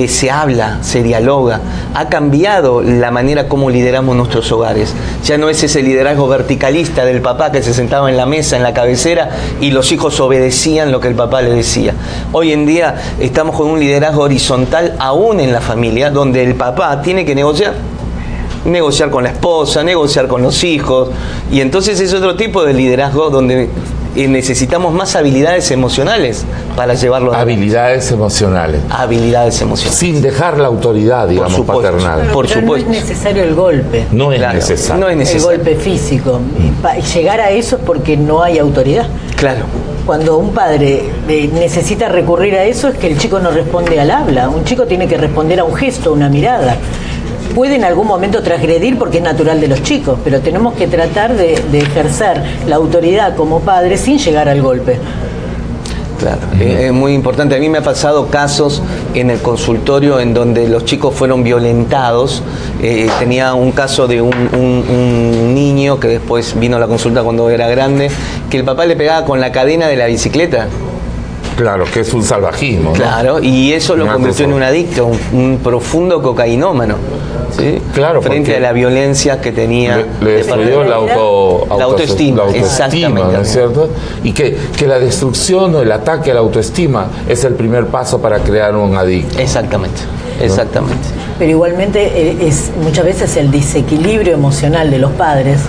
se habla, se dialoga, ha cambiado la manera como lideramos nuestros hogares. Ya no es ese liderazgo verticalista del papá que se sentaba en la mesa, en la cabecera, y los hijos obedecían lo que el papá les decía. Hoy en día estamos con un liderazgo horizontal aún en la familia, donde el papá tiene que negociar con la esposa, negociar con los hijos, y entonces es otro tipo de liderazgo donde necesitamos más habilidades emocionales para llevarlo adelante.
Habilidades emocionales.
Habilidades emocionales.
Sin dejar la autoridad, digamos, paternal.
Por
Pero
supuesto.
no es necesario el golpe.
No es
Claro,
necesario.
no es
El
necesario.
golpe físico. Llegar a eso es porque no hay autoridad.
Claro.
Cuando un padre necesita recurrir a eso es que el chico no responde al habla. Un chico tiene que responder a un gesto, a una mirada. Puede en algún momento transgredir porque es natural de los chicos, pero tenemos que tratar de ejercer la autoridad como padre sin llegar al golpe.
Claro, es muy importante. A mí me ha pasado casos en el consultorio en donde los chicos fueron violentados. Tenía un caso de un niño que después vino a la consulta cuando era grande, que el papá le pegaba con la cadena de la bicicleta.
Claro, que es un salvajismo, ¿no?
Claro, y eso lo
Una
convirtió
cosa.
en un adicto, un profundo cocainómano, ¿sí?
Claro,
frente
porque
a la violencia que tenía.
Le destruyó la
autoestima, exactamente.
¿no es cierto? Y que la destrucción o el ataque a la autoestima es el primer paso para crear un adicto.
Exactamente, exactamente.
Pero igualmente es muchas veces el desequilibrio emocional de los padres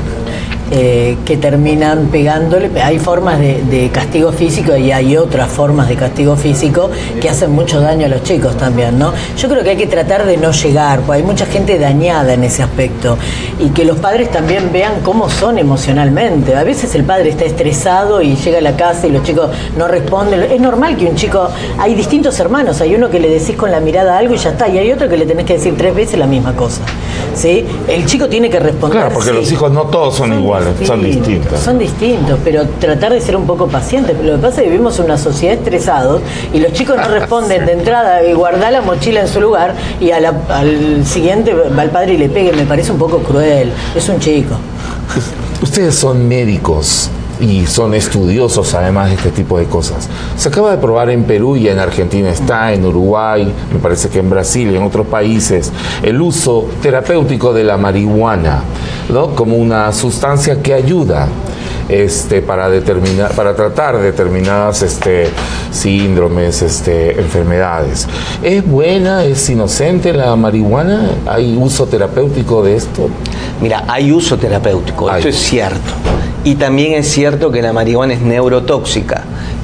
que terminan pegándole. Hay formas de castigo físico y hay otras formas de castigo físico que hacen mucho daño a los chicos también, ¿no? Yo creo que hay que tratar de no llegar, porque hay mucha gente dañada en ese aspecto, y que los padres también vean cómo son emocionalmente. A veces el padre está estresado y llega a la casa y los chicos no responden. Es normal que un chico, hay distintos hermanos, hay uno que le decís con la mirada algo y ya está, y hay otro que le tenés que decir 3 veces la misma cosa, ¿sí? El chico tiene que responder.
Claro, porque
sí.
Los hijos no todos son iguales, son distintos.
Son distintos, pero tratar de ser un poco pacientes. Lo que pasa es que vivimos en una sociedad estresados y los chicos no responden de entrada y guardá la mochila en su lugar y al siguiente va el padre y le pegue. Me parece un poco cruel. Es un chico.
Ustedes son médicos y son estudiosos además de este tipo de cosas. Se acaba de probar en Perú y en Argentina está, en Uruguay, me parece que en Brasil y en otros países, el uso terapéutico de la marihuana, ¿no? Como una sustancia que ayuda para tratar determinadas síndromes, enfermedades. ¿Es buena, es inocente la marihuana? ¿Hay uso terapéutico de esto?
Mira, hay uso terapéutico,
Esto
es cierto. Y también es cierto que la marihuana es neurotóxica,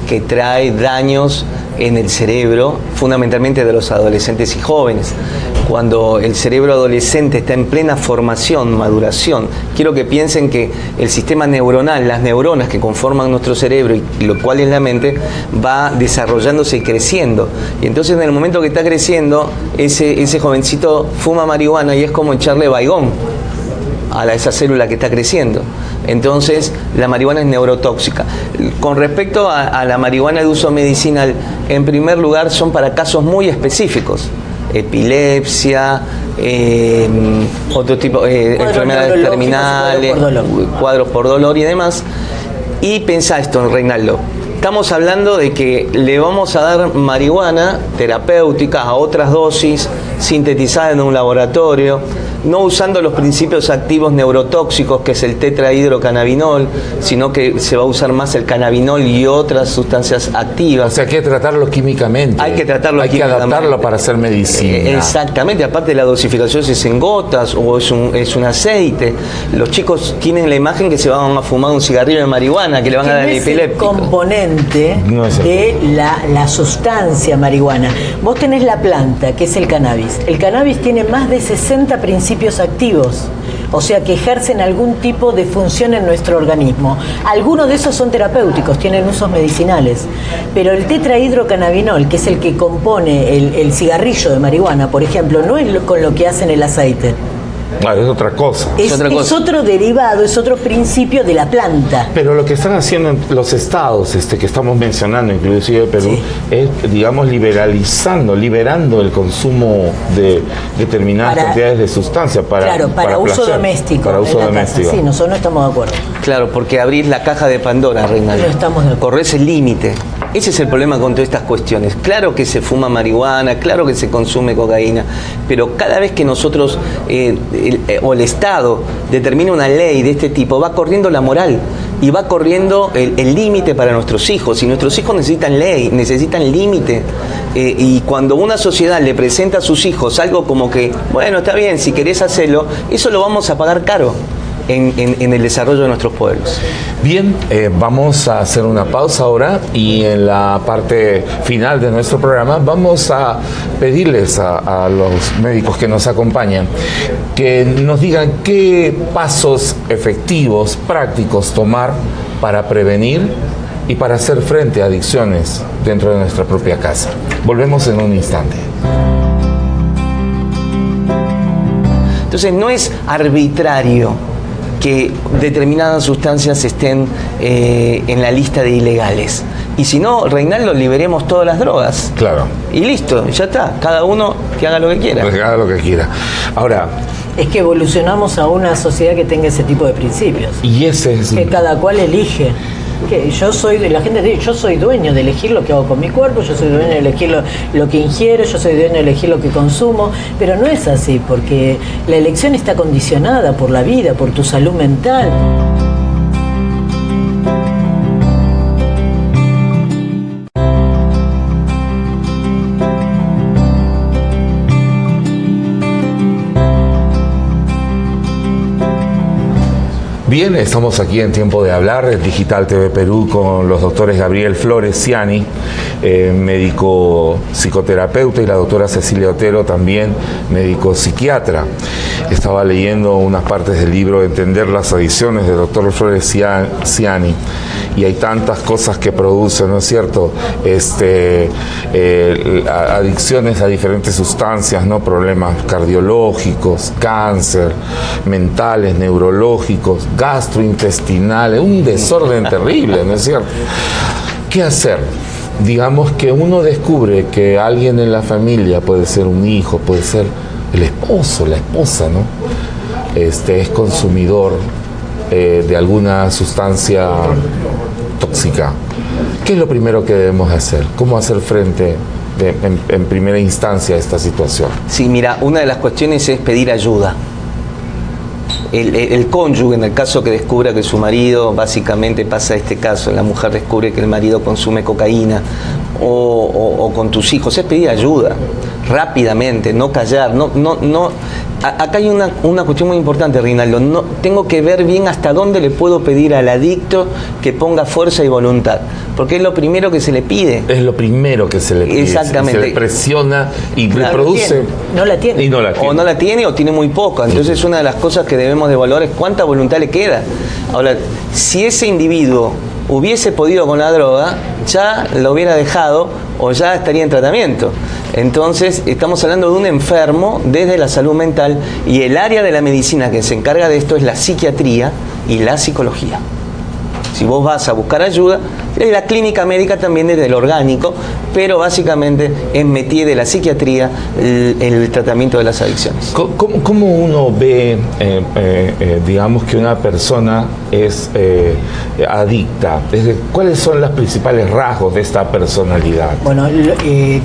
que trae daños en el cerebro, fundamentalmente de los adolescentes y jóvenes. Cuando el cerebro adolescente está en plena formación, maduración, quiero que piensen que el sistema neuronal, las neuronas que conforman nuestro cerebro y lo cual es la mente, va desarrollándose y creciendo. Y entonces en el momento que está creciendo, ese jovencito fuma marihuana y es como echarle baigón a esa célula que está creciendo. Entonces la marihuana es neurotóxica. Con respecto a la marihuana de uso medicinal, en primer lugar son para casos muy específicos: epilepsia, otro tipo enfermedades terminales, cuadros por dolor y demás. Y pensá esto, Reinaldo, estamos hablando de que le vamos a dar marihuana terapéutica a otras dosis, sintetizada en un laboratorio, no usando los principios activos neurotóxicos, que es el tetrahidrocannabinol, sino que se va a usar más el cannabinol y otras sustancias activas.
O sea, hay que tratarlo químicamente.
Hay que tratarlo químicamente.
Hay que adaptarlo para hacer medicina.
Exactamente, aparte la dosificación es en gotas o es un aceite. Los chicos tienen la imagen que se van a fumar un cigarrillo de marihuana, que le van a dar el epiléptico.
Componente de la sustancia marihuana. Vos tenés la planta, que es el cannabis. El cannabis tiene más de 60 principios activos, o sea que ejercen algún tipo de función en nuestro organismo. Algunos de esos son terapéuticos, tienen usos medicinales, pero el tetrahidrocannabinol, que es el que compone el cigarrillo de marihuana, por ejemplo, no es con lo que hacen el aceite.
Claro, es otra cosa.
Es otro derivado, es otro principio de la planta.
Pero lo que están haciendo en los estados que estamos mencionando, inclusive Perú, sí, es, digamos, liberando el consumo de determinadas cantidades de sustancias para
uso doméstico.
Para uso doméstico.
Sí, nosotros no estamos de acuerdo.
Claro, porque abrís la caja de Pandora, Reinaldo.
No estamos de acuerdo.
Corres el límite. Ese es el problema con todas estas cuestiones. Claro que se fuma marihuana, claro que se consume cocaína, pero cada vez que nosotros o el Estado determina una ley de este tipo, va corriendo la moral y va corriendo el límite para nuestros hijos. Y nuestros hijos necesitan ley, necesitan límite. Y cuando una sociedad le presenta a sus hijos algo como que, bueno, está bien, si querés hacerlo, eso lo vamos a pagar caro en el desarrollo de nuestros pueblos.
Bien, vamos a hacer una pausa ahora y en la parte final de nuestro programa vamos a pedirles a los médicos que nos acompañan que nos digan qué pasos efectivos, prácticos tomar para prevenir y para hacer frente a adicciones dentro de nuestra propia casa. Volvemos en un instante.
Entonces no es arbitrario que determinadas sustancias estén en la lista de ilegales. Y si no, Reinaldo, liberemos todas las drogas.
Claro.
Y listo, ya está. Cada uno que haga lo que quiera.
Que haga lo que quiera. Ahora,
es que evolucionamos a una sociedad que tenga ese tipo de principios.
Y ese es
que cada cual elige. Que la gente dice, yo soy dueño de elegir lo que hago con mi cuerpo, yo soy dueño de elegir lo que ingiero, yo soy dueño de elegir lo que consumo, pero no es así, porque la elección está condicionada por la vida, por tu salud mental.
Bien, estamos aquí en Tiempo de Hablar, en Digital TV Perú, con los doctores Gabriel Flores Ciani, médico psicoterapeuta, y la doctora Cecilia Otero, también médico psiquiatra. Estaba leyendo unas partes del libro Entender las adicciones del doctor Flores Ciani, y hay tantas cosas que produce, ¿no es cierto? Adicciones a diferentes sustancias, ¿no? Problemas cardiológicos, cáncer, mentales, neurológicos, gastrointestinales, un desorden terrible, ¿no es cierto? ¿Qué hacer? Digamos que uno descubre que alguien en la familia, puede ser un hijo, puede ser el esposo, la esposa, ¿no? Es consumidor de alguna sustancia tóxica. ¿Qué es lo primero que debemos hacer? ¿Cómo hacer frente en primera instancia a esta situación?
Sí, mira, una de las cuestiones es pedir ayuda. El cónyuge, en el caso que descubra que su marido, básicamente pasa este caso, la mujer descubre que el marido consume cocaína, o con tus hijos, es pedir ayuda rápidamente, no callar, acá hay una cuestión muy importante, Reinaldo. Tengo que ver bien hasta dónde le puedo pedir al adicto que ponga fuerza y voluntad, porque es lo primero que se le pide.
Es lo primero que se le pide.
Exactamente.
Se le presiona y le produce.
No la tiene.
Y no la tiene.
O no la tiene o tiene muy poca. Entonces una de las cosas que debemos de evaluar es cuánta voluntad le queda. Ahora, si ese individuo hubiese podido con la droga, ya lo hubiera dejado o ya estaría en tratamiento. Entonces, estamos hablando de un enfermo desde la salud mental, y el área de la medicina que se encarga de esto es la psiquiatría y la psicología. Si vos vas a buscar ayuda, la clínica médica también es del orgánico, pero básicamente es métier de la psiquiatría el tratamiento de las adicciones.
¿Cómo uno ve, digamos, que una persona es adicta? ¿Cuáles son los principales rasgos de esta personalidad?
Bueno,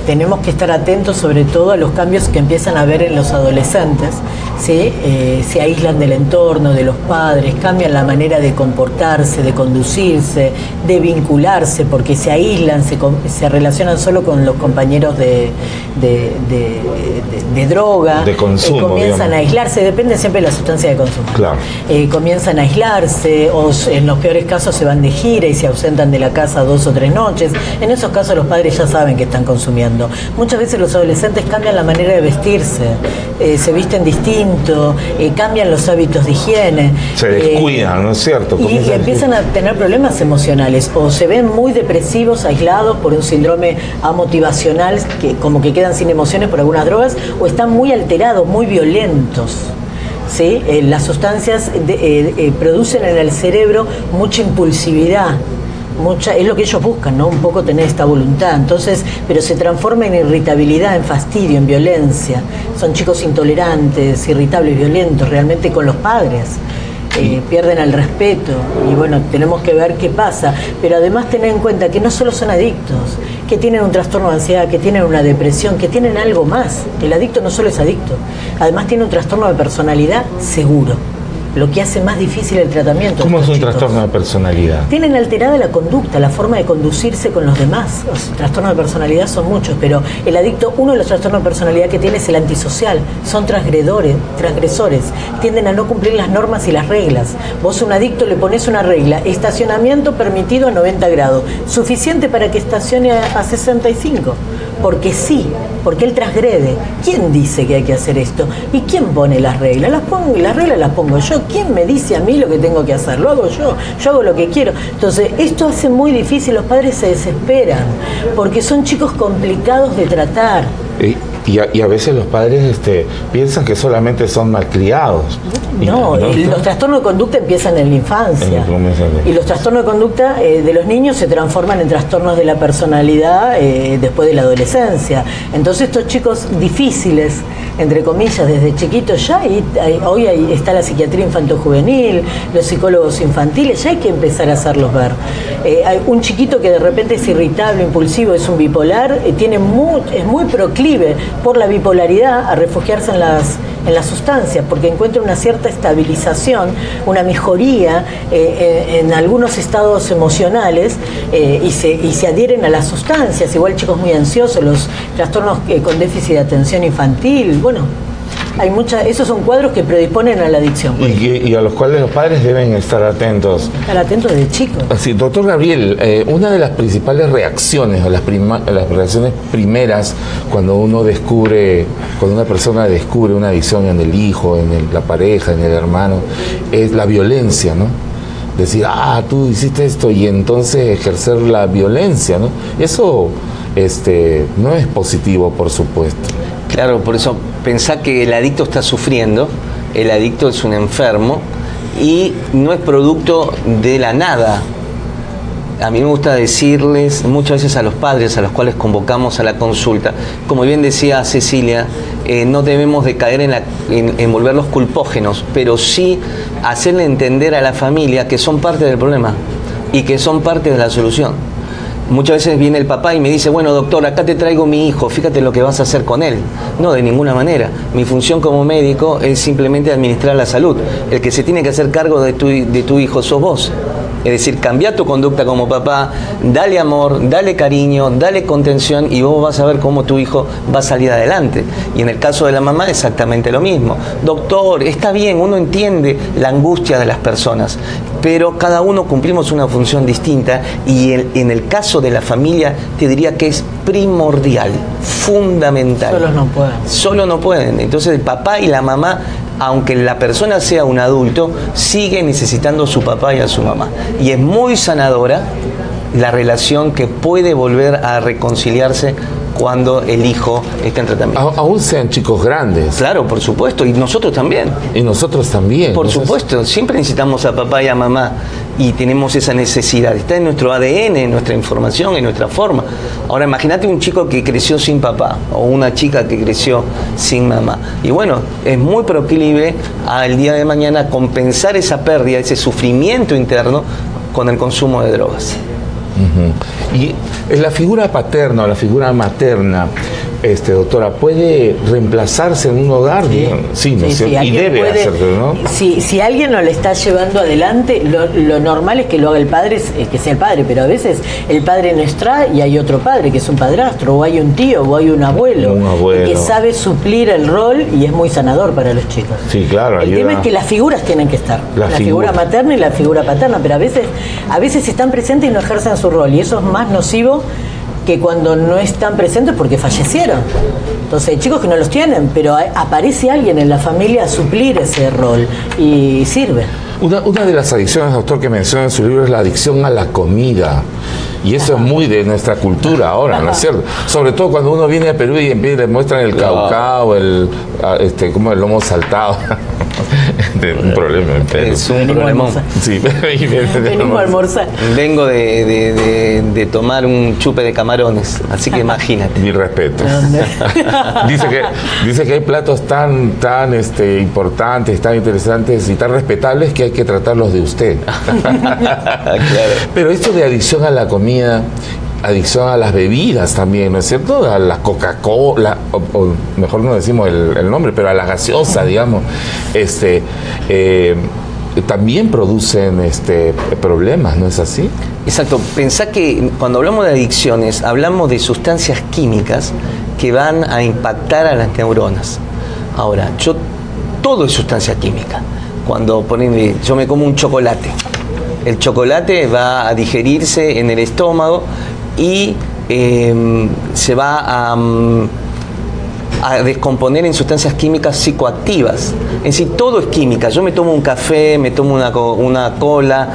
tenemos que estar atentos sobre todo a los cambios que empiezan a ver en los adolescentes, ¿sí? Se aíslan del entorno, de los padres, cambian la manera de comportarse, de conducirse, de vincularse, porque se aíslan, se relacionan solo con los compañeros de droga,
de consumo,
comienzan a aislarse, depende siempre de la sustancia de consumo.
Claro.
Comienzan a aislarse, o en los peores casos se van de gira y se ausentan de la casa 2 o 3 noches. En esos casos los padres ya saben que están consumiendo. Muchas veces los adolescentes cambian la manera de vestirse, se visten distinto, cambian los hábitos de higiene.
Se descuidan, ¿no es cierto?
Y empiezan a tener problemas emocionales, o se ven muy depresivos, aislados por un síndrome amotivacional, que como que quedan sin emociones por algunas drogas, o están muy alterados, muy violentos. ¿Sí? Las sustancias producen en el cerebro mucha impulsividad, es lo que ellos buscan, ¿no? Un poco tener esta voluntad. Entonces, pero se transforma en irritabilidad, en fastidio, en violencia. Son chicos intolerantes, irritables, violentos, realmente con los padres. Pierden el respeto, y bueno, tenemos que ver qué pasa, pero además tener en cuenta que no solo son adictos, que tienen un trastorno de ansiedad, que tienen una depresión, que tienen algo más. El adicto no solo es adicto, además tiene un trastorno de personalidad seguro, lo que hace más difícil el tratamiento.
¿Cómo es un trastorno de personalidad?
Tienen alterada la conducta, la forma de conducirse con los demás. Los trastornos de personalidad son muchos, pero el adicto, uno de los trastornos de personalidad que tiene es el antisocial. Son transgresores, tienden a no cumplir las normas y las reglas. Vos a un adicto le pones una regla: estacionamiento permitido a 90 grados, suficiente para que estacione a 65. Porque sí, porque él transgrede. ¿Quién dice que hay que hacer esto? ¿Y quién pone las reglas? Las reglas las pongo yo. ¿Quién me dice a mí lo que tengo que hacer? Lo hago yo hago lo que quiero. Entonces, esto hace muy difícil, los padres se desesperan, porque son chicos complicados de tratar.
Y a veces los padres piensan que solamente son malcriados.
No, los trastornos de conducta empiezan en la infancia. Y los trastornos de conducta de los niños se transforman en trastornos de la personalidad después de la adolescencia. Entonces estos chicos difíciles, entre comillas, desde chiquitos ya, hoy está la psiquiatría infanto-juvenil, los psicólogos infantiles, ya hay que empezar a hacerlos ver. Hay un chiquito que de repente es irritable, impulsivo, es un bipolar, es muy proclive por la bipolaridad a refugiarse en las sustancias, porque encuentra una cierta estabilización, una mejoría en algunos estados emocionales y se adhieren a las sustancias. Igual chicos muy ansiosos, los trastornos con déficit de atención infantil, bueno, hay esos son cuadros que predisponen a la adicción.
Y a los cuales los padres deben estar atentos.
Estar atentos desde chicos.
Sí, doctor Gabriel, una de las principales reacciones, o las reacciones primeras, cuando una persona descubre una adicción en el hijo, en la pareja, en el hermano, es la violencia, ¿no? Decir, tú hiciste esto, y entonces ejercer la violencia, ¿no? Eso no es positivo, por supuesto.
Claro, por eso pensá que el adicto está sufriendo, el adicto es un enfermo y no es producto de la nada. A mí me gusta decirles muchas veces a los padres a los cuales convocamos a la consulta, como bien decía Cecilia, no debemos de caer en volverlos culpógenos, pero sí hacerle entender a la familia que son parte del problema y que son parte de la solución. Muchas veces viene el papá y me dice, bueno doctor, acá te traigo mi hijo, fíjate lo que vas a hacer con él. No, de ninguna manera. Mi función como médico es simplemente administrar la salud. El que se tiene que hacer cargo de tu hijo sos vos. Es decir, cambia tu conducta como papá, dale amor, dale cariño, dale contención y vos vas a ver cómo tu hijo va a salir adelante. Y en el caso de la mamá exactamente lo mismo. Doctor, está bien, uno entiende la angustia de las personas, pero cada uno cumplimos una función distinta y en el caso de la familia te diría que es primordial, fundamental. Solo no pueden. Entonces el papá y la mamá, aunque la persona sea un adulto, sigue necesitando a su papá y a su mamá. Y es muy sanadora la relación que puede volver a reconciliarse cuando el hijo está en tratamiento.
Aún sean chicos grandes.
Claro, por supuesto, y nosotros también.
Y nosotros también.
Por supuesto, siempre necesitamos a papá y a mamá y tenemos esa necesidad. Está en nuestro ADN, en nuestra información, en nuestra forma. Ahora imagínate un chico que creció sin papá o una chica que creció sin mamá. Y bueno, es muy proclive al día de mañana compensar esa pérdida, ese sufrimiento interno con el consumo de drogas.
Y la figura paterna o la figura materna, doctora, ¿puede reemplazarse en un hogar? Sí, ¿no es cierto? Y debe hacerlo, ¿no?
Si alguien no le está llevando adelante, lo normal es que lo haga el padre, que sea el padre, pero a veces el padre no está y hay otro padre que es un padrastro, o hay un tío, o hay un abuelo. Que sabe suplir el rol y es muy sanador para los chicos.
Sí, claro.
El tema es que las figuras tienen que estar, la figura materna y la figura paterna, pero a veces están presentes y no ejercen su rol, y eso es más nocivo que cuando no están presentes porque fallecieron. Entonces hay chicos que no los tienen, pero aparece alguien en la familia a suplir ese rol y sirve.
Una de las adicciones, doctor, que menciona en su libro es la adicción a la comida. Y eso es muy de nuestra cultura ahora, ¿no es cierto? Sobre todo cuando uno viene a Perú y le muestran el caucao, como el lomo saltado. Un problema en Perú.
Es un problema. Sí,
venimos a almorzar.
Vengo de tomar un chupe de camarones, así que imagínate.
Mi respeto. Dice que hay platos tan importantes, tan interesantes y tan respetables que hay que tratarlos de usted.
Claro.
Pero esto de adicción a la comida, adicción a las bebidas también, ¿no es cierto? A la Coca-Cola, o mejor no decimos el nombre, pero a la gaseosa, digamos, también producen problemas, ¿no es así?
Exacto. Pensá que cuando hablamos de adicciones, hablamos de sustancias químicas que van a impactar a las neuronas. Ahora, todo es sustancia química. Cuando yo me como un chocolate, el chocolate va a digerirse en el estómago y se va a descomponer en sustancias químicas psicoactivas. Es decir, todo es química. Yo me tomo un café, me tomo una cola,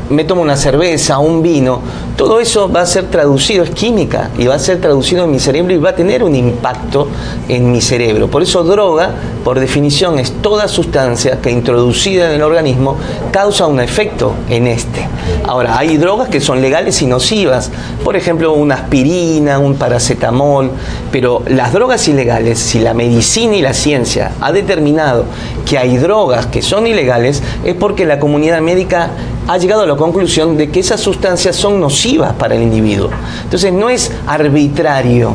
me tomo una cerveza, un vino, todo eso va a ser traducido, es química, y va a ser traducido en mi cerebro y va a tener un impacto en mi cerebro. Por eso droga, por definición, es toda sustancia que introducida en el organismo causa un efecto en este. Ahora, hay drogas que son legales y nocivas, por ejemplo, una aspirina, un paracetamol, pero las drogas ilegales, si la medicina y la ciencia ha determinado que hay drogas que son ilegales, es porque la comunidad médica ha llegado a la conclusión de que esas sustancias son nocivas para el individuo. Entonces no es arbitrario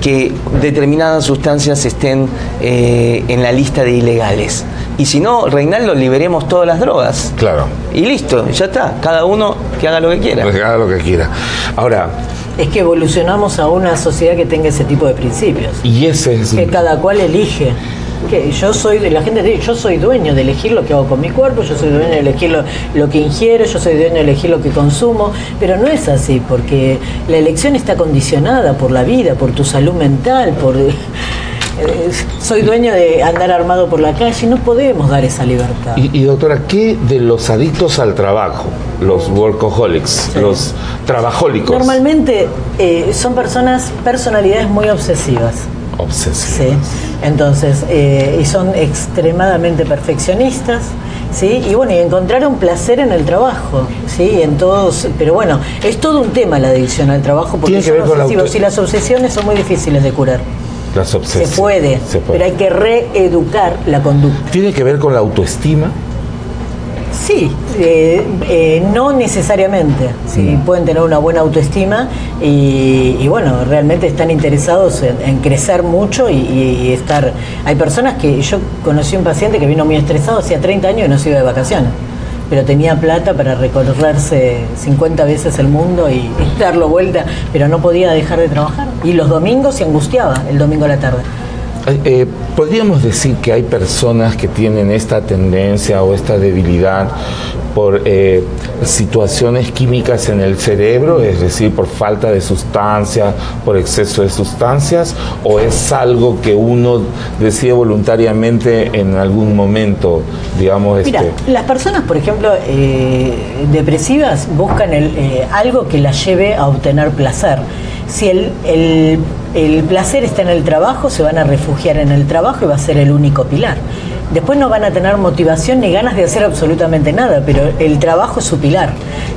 que determinadas sustancias estén en la lista de ilegales. Y si no, Reinaldo, liberemos todas las drogas.
Claro.
Y listo, ya está. Cada uno que haga lo que quiera.
Que haga lo que quiera. Ahora...
Es que evolucionamos a una sociedad que tenga ese tipo de principios.
Y ese es...
Que cada cual elige. Que yo soy de la gente dice, yo soy dueño de elegir lo que hago con mi cuerpo, yo soy dueño de elegir lo que ingiero, yo soy dueño de elegir lo que consumo, pero no es así, porque la elección está condicionada por la vida, por tu salud mental, por soy dueño de andar armado por la calle, no podemos dar esa libertad.
Y doctora, ¿qué de los adictos al trabajo, los workaholics, sí, los trabajólicos?
Normalmente son personalidades muy obsesivas.
Obsesivas.
Sí, entonces, y son extremadamente perfeccionistas, ¿sí? Y bueno, y encontrar un placer en el trabajo, ¿sí? En todos, pero bueno, es todo un tema la adicción al trabajo, porque son obsesivos y las obsesiones son muy difíciles de curar.
Las obsesiones.
Se puede, pero hay que reeducar la conducta.
¿Tiene que ver con la autoestima?
Sí, no necesariamente. Sí, pueden tener una buena autoestima y bueno, realmente están interesados en crecer mucho y estar... Hay personas que... Yo conocí un paciente que vino muy estresado, hacía 30 años y no se iba de vacaciones, pero tenía plata para recorrerse 50 veces el mundo y darlo vuelta, pero no podía dejar de trabajar. Y los domingos se angustiaba, el domingo a la tarde.
¿Podríamos decir que hay personas que tienen esta tendencia o esta debilidad por situaciones químicas en el cerebro, es decir, por falta de sustancias, por exceso de sustancias, o es algo que uno decide voluntariamente en algún momento, digamos?
Mira, las personas, por ejemplo, depresivas buscan algo que las lleve a obtener placer. Si el placer está en el trabajo, se van a refugiar en el trabajo y va a ser el único pilar. Después no van a tener motivación ni ganas de hacer absolutamente nada, pero el trabajo es su pilar,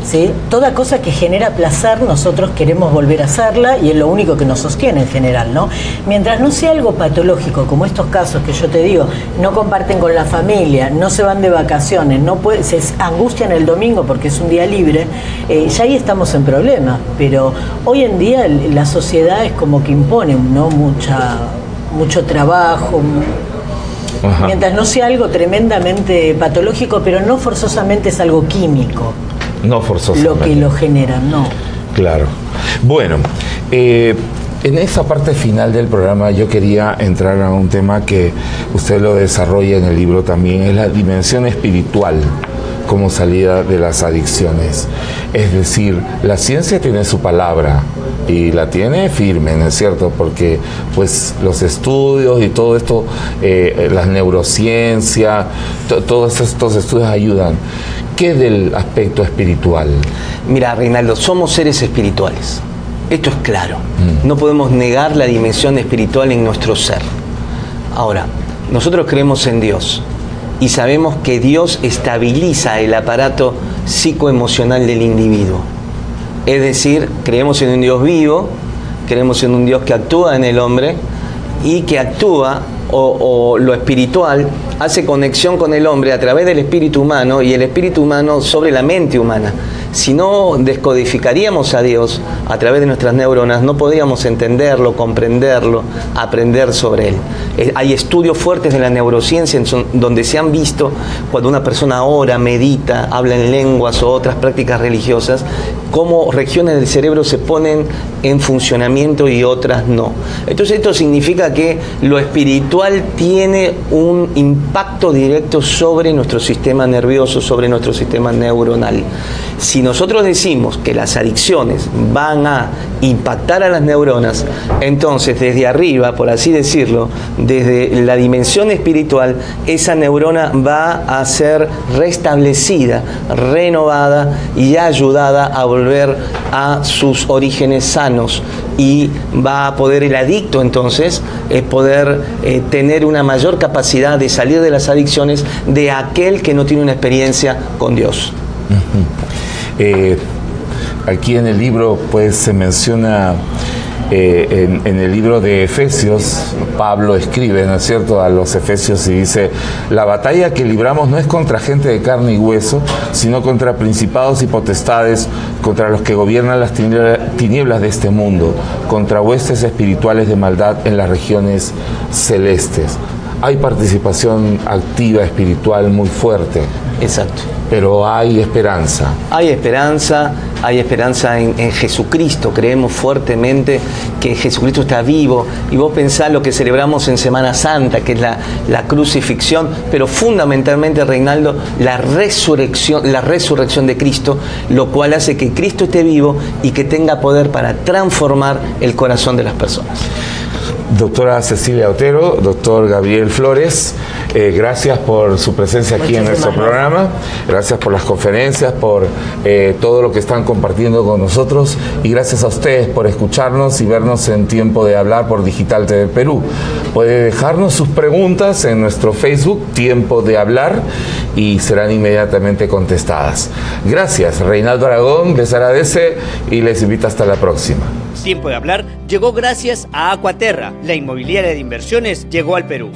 ¿sí? Toda cosa que genera placer nosotros queremos volver a hacerla y es lo único que nos sostiene en general, ¿no? Mientras no sea algo patológico, como estos casos que yo te digo, no comparten con la familia, no se van de vacaciones, se angustian el domingo porque es un día libre, ya ahí estamos en problemas. Pero hoy en día la sociedad es como que impone, ¿no? Mucho trabajo. Ajá. Mientras no sea algo tremendamente patológico, pero no forzosamente es algo químico.
No forzosamente.
Lo que lo genera, no.
Claro. Bueno, en esa parte final del programa yo quería entrar a un tema que usted lo desarrolla en el libro también, es la dimensión espiritual como salida de las adicciones. Es decir, la ciencia tiene su palabra y la tiene firme, ¿no es cierto? Porque pues los estudios y todo esto, las neurociencias, todos estos estudios ayudan. ¿Qué del aspecto espiritual?
Mira, Reinaldo, somos seres espirituales. Esto es claro. No podemos negar la dimensión espiritual en nuestro ser. Ahora, nosotros creemos en Dios y sabemos que Dios estabiliza el aparato psicoemocional del individuo. Es decir, creemos en un Dios vivo, creemos en un Dios que actúa en el hombre y que actúa o lo espiritual hace conexión con el hombre a través del espíritu humano y el espíritu humano sobre la mente humana. Si no descodificaríamos a Dios a través de nuestras neuronas, no podríamos entenderlo, comprenderlo, aprender sobre Él. Hay estudios fuertes de la neurociencia donde se han visto cuando una persona ora, medita, habla en lenguas o otras prácticas religiosas, cómo regiones del cerebro se ponen en funcionamiento y otras no. Entonces esto significa que lo espiritual tiene un impacto directo sobre nuestro sistema nervioso, sobre nuestro sistema neuronal. Si si nosotros decimos que las adicciones van a impactar a las neuronas, entonces desde arriba, por así decirlo, desde la dimensión espiritual, esa neurona va a ser restablecida, renovada y ayudada a volver a sus orígenes sanos, y va a poder el adicto entonces poder tener una mayor capacidad de salir de las adicciones de aquel que no tiene una experiencia con Dios.
Aquí en el libro pues se menciona, en el libro de Efesios, Pablo escribe, ¿no es cierto?, a los Efesios y dice: la batalla que libramos no es contra gente de carne y hueso, sino contra principados y potestades, contra los que gobiernan las tinieblas de este mundo, contra huestes espirituales de maldad en las regiones celestes. Hay participación activa espiritual muy fuerte.
Exacto.
Pero hay esperanza.
Hay esperanza en Jesucristo. Creemos fuertemente que Jesucristo está vivo. Y vos pensás lo que celebramos en Semana Santa, que es la crucifixión, pero fundamentalmente, Reinaldo, la resurrección de Cristo, lo cual hace que Cristo esté vivo y que tenga poder para transformar el corazón de las personas.
Doctora Cecilia Otero, doctor Gabriel Flores, gracias por su presencia aquí en nuestro programa, gracias por las conferencias, por todo lo que están compartiendo con nosotros, y gracias a ustedes por escucharnos y vernos en Tiempo de Hablar por Digital TV Perú. Puede dejarnos sus preguntas en nuestro Facebook, Tiempo de Hablar, y serán inmediatamente contestadas. Gracias, Reinaldo Aragón les agradece y les invita hasta la próxima.
Tiempo de Hablar llegó gracias a Aquaterra, la inmobiliaria de inversiones llegó al Perú.